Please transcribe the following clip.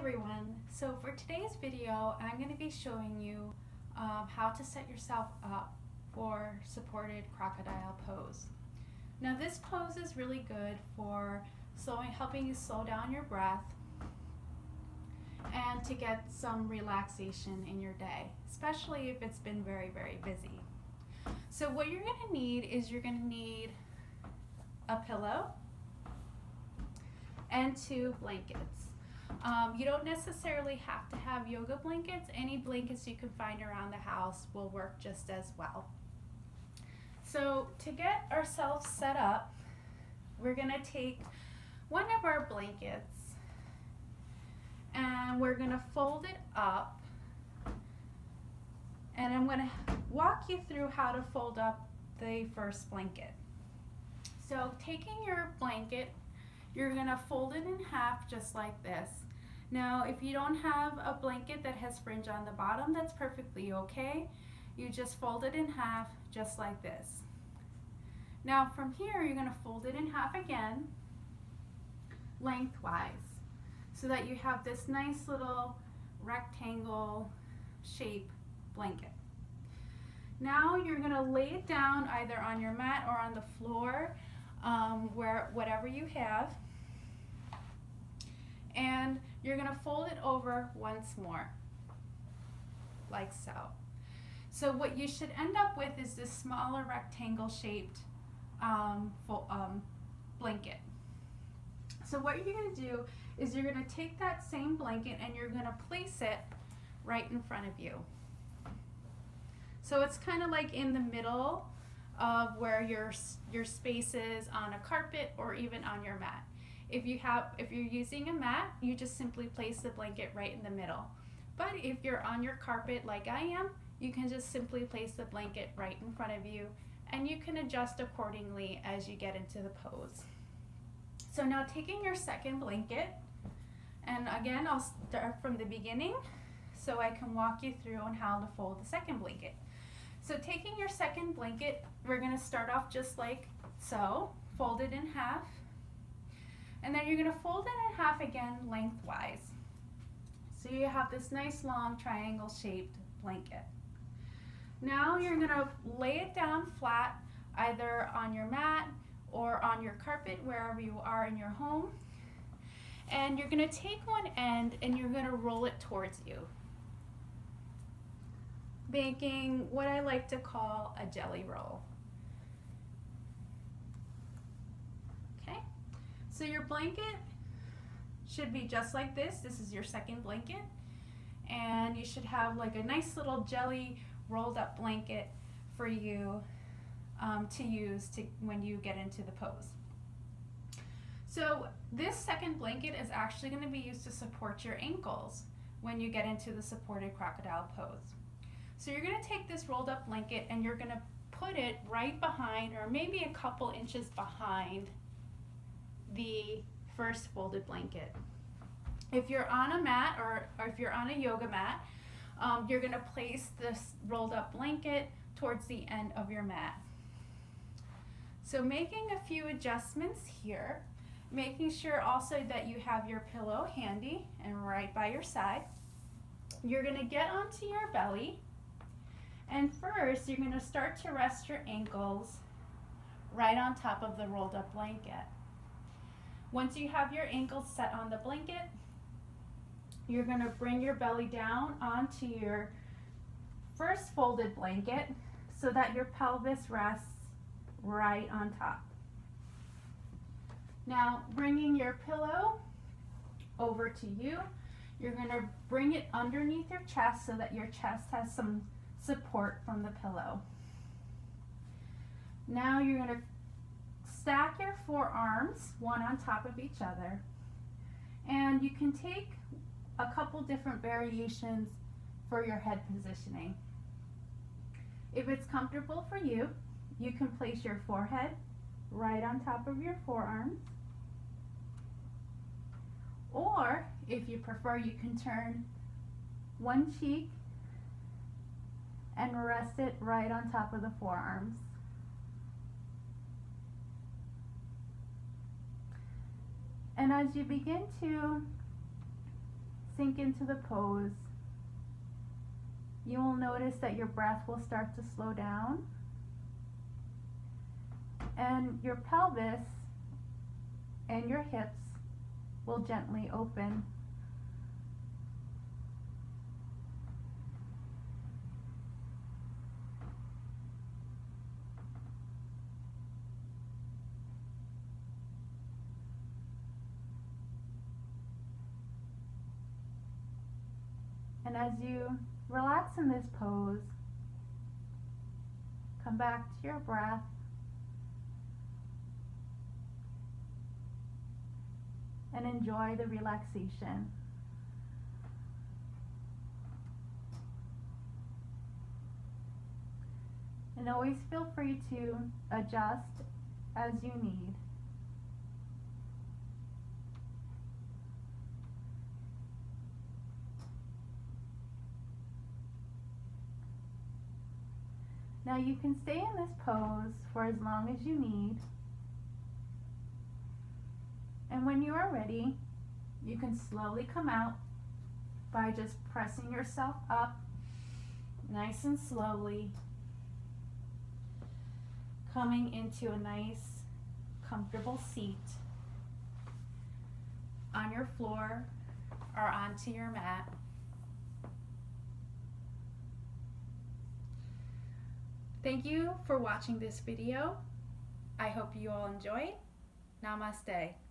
everyone. So for today's video, I'm going to be showing you how to set yourself up for supported crocodile pose. Now this pose is really good for helping you slow down your breath and to get some relaxation in your day, especially if it's been very, very busy. So what you're going to need is you're going to need a pillow and 2 blankets. You don't necessarily have to have yoga blankets. Any blankets you can find around the house will work just as well. So to get ourselves set up, we're going to take one of our blankets and we're going to fold it up, and I'm going to walk you through how to fold up the first blanket. So taking your blanket, you're going to fold it in half just like this. Now if you don't have a blanket that has fringe on the bottom, that's perfectly okay. You just fold it in half just like this. Now from here you're going to fold it in half again lengthwise so that you have this nice little rectangle shape blanket. Now you're going to lay it down either on your mat or on the floor, whatever you have, and you're going to fold it over once more like so. So what you should end up with is this smaller rectangle shaped blanket. So what you're going to do is you're going to take that same blanket and you're going to place it right in front of you. So it's kind of like in the middle of where your space is on a carpet or even on your mat. If you're using a mat, you just simply place the blanket right in the middle. But if you're on your carpet like I am, you can just simply place the blanket right in front of you, and you can adjust accordingly as you get into the pose. So now taking your second blanket, and again I'll start from the beginning so I can walk you through on how to fold the second blanket. So taking your second blanket, we're going to start off just like so, fold it in half, and then you're going to fold it in half again lengthwise. So you have this nice long triangle shaped blanket. Now you're going to lay it down flat either on your mat or on your carpet, wherever you are in your home, and you're going to take one end and you're going to roll it towards you, making what I like to call a jelly roll. Okay, so your blanket should be just like this. This is your second blanket, and you should have like a nice little jelly rolled up blanket for you to use when you get into the pose. So this second blanket is actually going to be used to support your ankles when you get into the supported crocodile pose. So you're going to take this rolled up blanket and you're going to put it right behind, or maybe a couple inches behind, the first folded blanket. If you're on a mat or if you're on a yoga mat, you're going to place this rolled up blanket towards the end of your mat. So making a few adjustments here, making sure also that you have your pillow handy and right by your side. You're going to get onto your belly, and first you're going to start to rest your ankles right on top of the rolled up blanket. Once you have your ankles set on the blanket, you're going to bring your belly down onto your first folded blanket so that your pelvis rests right on top. Now bringing your pillow over to you, you're going to bring it underneath your chest so that your chest has some support from the pillow. Now you're going to stack your forearms one on top of each other, and you can take a couple different variations for your head positioning. If it's comfortable for you, you can place your forehead right on top of your forearms, or if you prefer, you can turn one cheek and rest it right on top of the forearms. And as you begin to sink into the pose, you will notice that your breath will start to slow down and your pelvis and your hips will gently open. And as you relax in this pose, come back to your breath and enjoy the relaxation. And always feel free to adjust as you need. Now you can stay in this pose for as long as you need. And when you are ready, you can slowly come out by just pressing yourself up nice and slowly, coming into a nice, comfortable seat on your floor or onto your mat. Thank you for watching this video. I hope you all enjoyed. Namaste.